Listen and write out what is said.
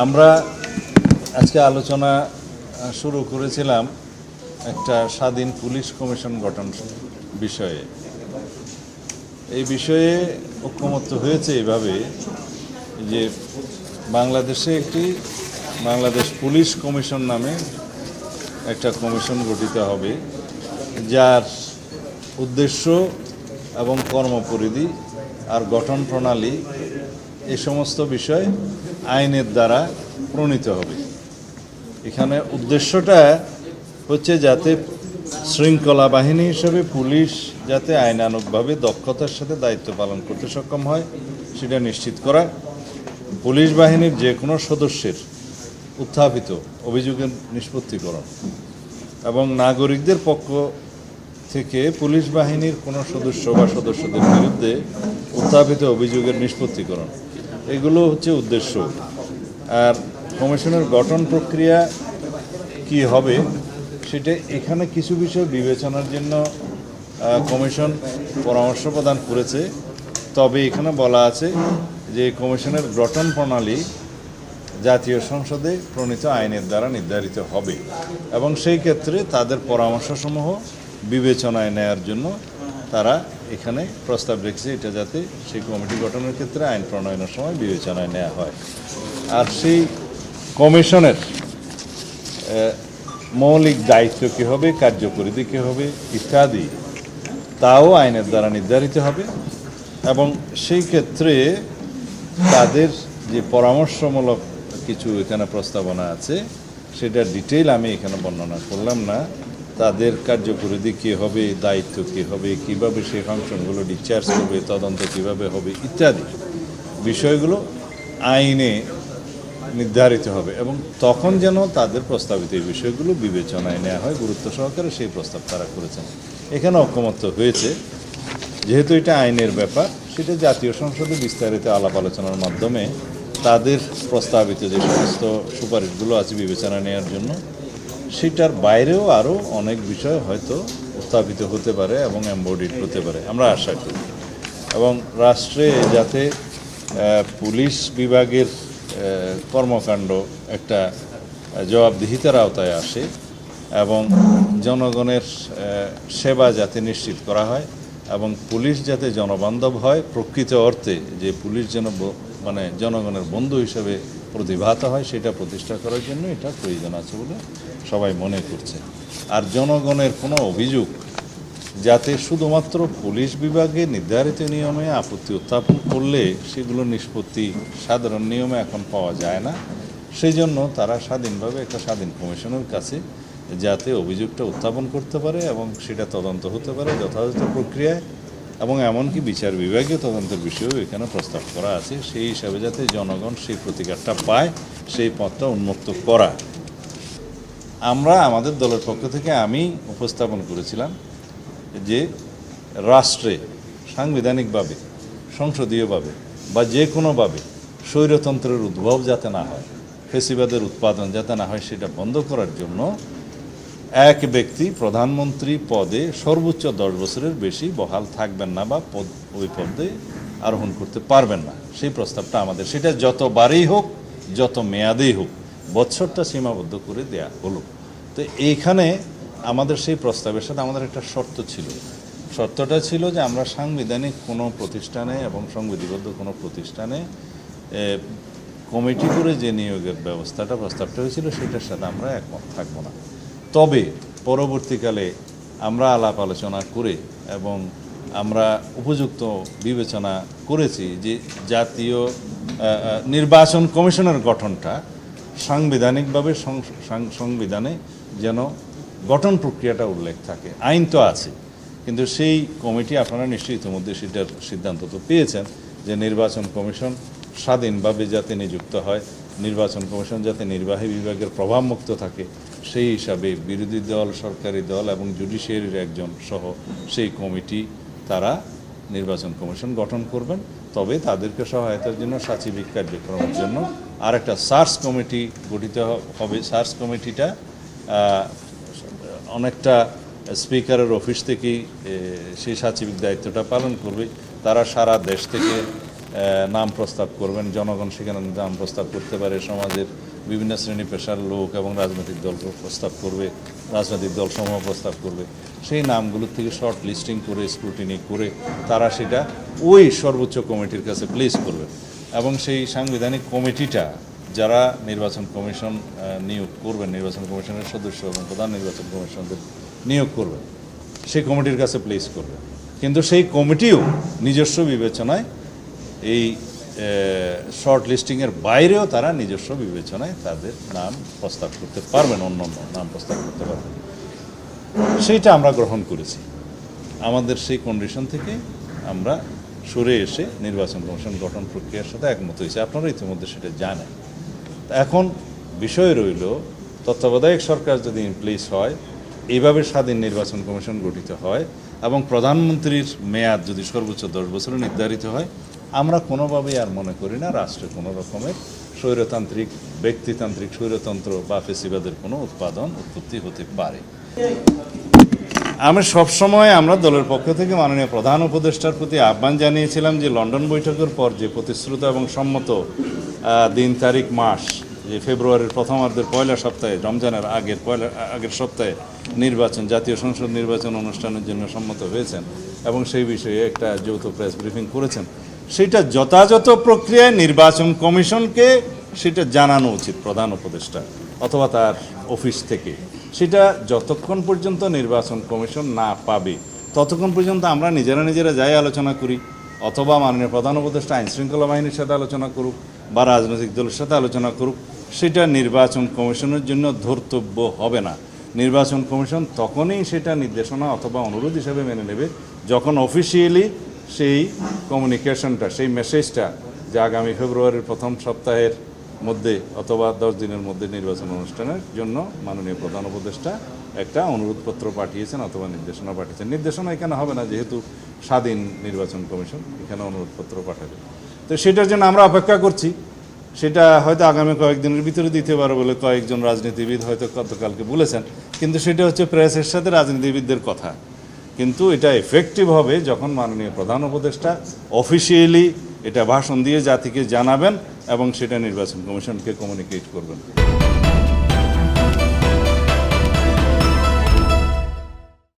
আমরা আজকে আলোচনা শুরু করেছিলাম একটা স্বাধীন পুলিশ কমিশন গঠন বিষয়ে। এই বিষয়ে ঐক্যমত্য হয়েছে এভাবে যে বাংলাদেশে একটি বাংলাদেশ পুলিশ কমিশন নামে একটা কমিশন গঠিত হবে, যার উদ্দেশ্য এবং কর্মপরিধি আর গঠন প্রণালী এই সমস্ত বিষয় আইনের দ্বারা প্রণীত হবে। এখানে উদ্দেশ্যটা হচ্ছে যাতে শৃঙ্খলা বাহিনী হিসেবে পুলিশ যাতে আইনানুগভাবে দক্ষতার সাথে দায়িত্ব পালন করতে সক্ষম হয় সেটা নিশ্চিত করা, পুলিশ বাহিনীর যে কোনো সদস্যের উত্থাপিত অভিযোগের নিষ্পত্তিকরণ এবং নাগরিকদের পক্ষ থেকে পুলিশ বাহিনীর কোনো সদস্য বা সদস্যদের বিরুদ্ধে উত্থাপিত অভিযোগের নিষ্পত্তিকরণ, এগুলো হচ্ছে উদ্দেশ্য। আর কমিশনের গঠন প্রক্রিয়া কি হবে সেটা এখানে কিছু বিষয় বিবেচনার জন্য কমিশন পরামর্শ প্রদান করেছে। তবে এখানে বলা আছে যে কমিশনের গঠন প্রণালী জাতীয় সংসদে প্রণীত আইনের দ্বারা নির্ধারিত হবে এবং সেই ক্ষেত্রে তাদের পরামর্শসমূহ বিবেচনায় নেয়ার জন্য তারা এখানে প্রস্তাব রেখেছে, এটা যাতে সেই কমিটি গঠনের ক্ষেত্রে আইন প্রণয়নের সময় বিবেচনায় নেওয়া হয়। আর সেই কমিশনের মৌলিক দায়িত্ব কী হবে, কার্যপরিধি কী হবে ইত্যাদি তাও আইনের দ্বারা নির্ধারিত হবে এবং সেই ক্ষেত্রে তাদের যে পরামর্শমূলক কিছু এখানে প্রস্তাবনা আছে সেটা ডিটেইল আমি এখানে বর্ণনা করলাম না। তাদের কার্যপরিধি কী হবে, দায়িত্ব কী হবে, কীভাবে সেই ফাংশনগুলো ডিসচার্জ করবে, তদন্ত কীভাবে হবে ইত্যাদি বিষয়গুলো আইনে নির্ধারিত হবে এবং তখন যেন তাদের প্রস্তাবিত এই বিষয়গুলো বিবেচনায় নেওয়া হয় গুরুত্ব সহকারে, সেই প্রস্তাব তারা করেছেন। এখানে ঐক্যমত্য হয়েছে যেহেতু এটা আইনের ব্যাপার, সেটা জাতীয় সংসদে বিস্তারিত আলাপ আলোচনার মাধ্যমে তাদের প্রস্তাবিত যে সমস্ত সুপারিশগুলো আছে বিবেচনা নেওয়ার জন্য, সেটার বাইরেও আরও অনেক বিষয় হয়তো উত্থাপিত হতে পারে এবং এমবডিড হতে পারে আমরা আশা করি। এবং রাষ্ট্রে যাতে পুলিশ বিভাগের কর্মকাণ্ড একটা জবাবদিহিতার আওতায় আসে এবং জনগণের সেবা যাতে নিশ্চিত করা হয় এবং পুলিশ যাতে জনবান্ধব হয়, প্রকৃত অর্থে যে পুলিশ যেন মানে জনগণের বন্ধু হিসেবে প্রতিভাত হয়, সেটা প্রতিষ্ঠা করার জন্য এটা প্রয়োজন আছে বলে সবাই মনে করছে। আর জনগণের কোনো অভিযোগ যাতে শুধুমাত্র পুলিশ বিভাগে নির্ধারিত নিয়মে আপত্তি উত্থাপন করলে সেগুলো নিষ্পত্তি সাধারণ নিয়মে এখন পাওয়া যায় না, সেই জন্য তারা স্বাধীনভাবে একটা স্বাধীন কমিশনের কাছে যাতে অভিযোগটা উত্থাপন করতে পারে এবং সেটা তদন্ত হতে পারে যথাযথ প্রক্রিয়ায় এবং এমনকি বিচার বিভাগীয় তদন্তের বিষয়েও এখানে প্রস্তাব করা আছে, সেই হিসাবে যাতে জনগণ সেই প্রতিকারটা পায় সেই পথটা উন্মুক্ত করা। আমরা আমাদের দলের পক্ষ থেকে আমি উপস্থাপন করেছিলাম যে রাষ্ট্রে সাংবিধানিকভাবে, সংসদীয়ভাবে বা যে কোনোভাবে স্বৈরতন্ত্রের উদ্ভব যাতে না হয়, ফেসিবাদের উৎপাদন যাতে না হয়, সেটা বন্ধ করার জন্য এক ব্যক্তি প্রধানমন্ত্রী পদে সর্বোচ্চ 10 বছরের বেশি বহাল থাকবেন না বা ওই পদে আরোহণ করতে পারবেন না, সেই প্রস্তাবটা আমাদের। সেটা যতবারই হোক, যত মেয়াদেই হোক, বছরটা সীমাবদ্ধ করে দেয়া হলো। তো এইখানে আমাদের সেই প্রস্তাবের সাথে আমাদের একটা শর্ত ছিল। শর্তটা ছিল যে আমরা সাংবিধানিক কোনো প্রতিষ্ঠানে এবং সংবিধিবদ্ধ কোনো প্রতিষ্ঠানে কমিটি করে যে নিয়োগের প্রস্তাবটা হয়েছিল সেটার সাথে আমরা একমত থাকবো না। তবে পরবর্তীকালে আমরা আলাপ আলোচনা করে এবং আমরা উপযুক্ত বিবেচনা করেছি যে জাতীয় নির্বাচন কমিশনের গঠনটা সাংবিধানিকভাবে সংবিধানে যেন গঠন প্রক্রিয়াটা উল্লেখ থাকে। আইন তো আছে, কিন্তু সেই কমিটি আপনারা নিশ্চয়ই ইতিমধ্যে সেটার সিদ্ধান্ত তো পেয়েছেন যে নির্বাচন কমিশন স্বাধীনভাবে যাতে নিযুক্ত হয়, নির্বাচন কমিশন যাতে নির্বাহী বিভাগের প্রভাবমুক্ত থাকে, সেই হিসাবে বিরোধী দল, সরকারি দল এবং জুডিশিয়ারির একজন সহ সেই কমিটি তারা নির্বাচন কমিশন গঠন করবেন। তবে তাদেরকে সহায়তার জন্য সাচিবিক কার্যক্রমের জন্য আর একটা সার্চ কমিটি গঠিত হবে। সার্চ কমিটিটা অনেকটা স্পিকারের অফিস থেকেই সেই সাচিবিক দায়িত্বটা পালন করবে। তারা সারা দেশ থেকে নাম প্রস্তাব করবেন, জনগণ সেখানে নাম প্রস্তাব করতে পারে, সমাজের বিভিন্ন শ্রেণী পেশার লোক এবং রাজনৈতিক দল প্রস্তাব করবে, রাজনৈতিক দল সমূহ প্রস্তাব করবে। সেই নামগুলোর থেকে শর্ট লিস্টিং করে স্ক্রুটিনি করে তারা সেটা ওই সর্বোচ্চ কমিটির কাছে প্লেস করবে এবং সেই সাংবিধানিক কমিটিটা যারা নির্বাচন কমিশন নিয়োগ করবেন, নির্বাচন কমিশনের সদস্য এবং প্রধান নির্বাচন কমিশনদের নিয়োগ করবেন, সেই কমিটির কাছে প্লেস করবে। কিন্তু সেই কমিটিও নিজস্ব বিবেচনায় এই শর্ট লিস্টিংয়ের বাইরেও তারা নিজস্ব বিবেচনায় তাদের নাম প্রস্তাব করতে পারবেন, অন্য নাম প্রস্তাব করতে পারবেন। সেইটা আমরা গ্রহণ করেছি। আমাদের সেই কন্ডিশন থেকে আমরা সরে এসে নির্বাচন কমিশন গঠন প্রক্রিয়ার সাথে একমত হয়েছে। আপনারা ইতিমধ্যে সেটা জানেন। এখন বিষয় রইল, তত্ত্বাবধায়ক সরকার যদি ইনপ্লেস হয়, এইভাবে স্বাধীন নির্বাচন কমিশন গঠিত হয় এবং প্রধানমন্ত্রীর মেয়াদ যদি সর্বোচ্চ 10 বছরে নির্ধারিত হয়, আমরা কোনোভাবেই আর মনে করি না রাষ্ট্রে কোনো রকমের স্বৈরতান্ত্রিক, ব্যক্তিতান্ত্রিক স্বৈরতন্ত্র বা ফেসিবাদের কোনো উৎপত্তি হতে পারে। আমি সবসময় আমরা দলের পক্ষ থেকে মাননীয় প্রধান উপদেষ্টার প্রতি আহ্বান জানিয়েছিলাম যে লন্ডন বৈঠকের পর যে প্রতিশ্রুত এবং সম্মত দিন, তারিখ, মাস, যে ফেব্রুয়ারির প্রথমার্ধের পয়লা সপ্তাহে, রমজানের আগের সপ্তাহে নির্বাচন, জাতীয় সংসদ নির্বাচন অনুষ্ঠানের জন্য সম্মত হয়েছেন এবং সেই বিষয়ে একটা যৌথ প্রেস ব্রিফিং করেছেন, সেটা যথাযথ প্রক্রিয়ায় নির্বাচন কমিশনকে সেটা জানানো উচিত প্রধান উপদেষ্টা অথবা তার অফিস থেকে। সেটা যতক্ষণ পর্যন্ত নির্বাচন কমিশন না পাবে ততক্ষণ পর্যন্ত আমরা নিজেরা যাই আলোচনা করি, অথবা মাননীয় প্রধান উপদেষ্টা আইন শৃঙ্খলা বাহিনীর সাথে আলোচনা করুক বা রাজনৈতিক দলের সাথে আলোচনা করুক, সেটা নির্বাচন কমিশনের জন্য ধর্তব্য হবে না। নির্বাচন কমিশন তখনই সেটা নির্দেশনা অথবা অনুরোধ হিসেবে মেনে নেবে যখন অফিসিয়ালি সেই কমিউনিকেশনটা, সেই মেসেজটা যে আগামী ফেব্রুয়ারির প্রথম সপ্তাহের মধ্যে অথবা 10 দিনের মধ্যে নির্বাচন অনুষ্ঠানের জন্য মাননীয় প্রধান উপদেষ্টা একটা অনুরোধপত্র পাঠিয়েছেন অথবা নির্দেশনা পাঠিয়েছেন। নির্দেশনা এখানে হবে না, যেহেতু স্বাধীন নির্বাচন কমিশন, এখানে অনুরোধপত্র পাঠাবে। তো সেটার জন্য আমরা অপেক্ষা করছি। সেটা হয়তো আগামী কয়েকদিনের ভিতরে দিতে পারে বলে কয়েকজন রাজনীতিবিদ হয়তো গতকালকে বলেছেন, কিন্তু সেটা হচ্ছে প্রেসের সাথে রাজনীতিবিদদের কথা। কিন্তু এটা এফেক্টিভ হবে যখন মাননীয় প্রধান উপদেষ্টা অফিসিয়ালি এটা ভাষণ দিয়ে জাতিকে জানাবেন এবং সেটা নির্বাচন কমিশনকে কমিউনিকেট করবেন।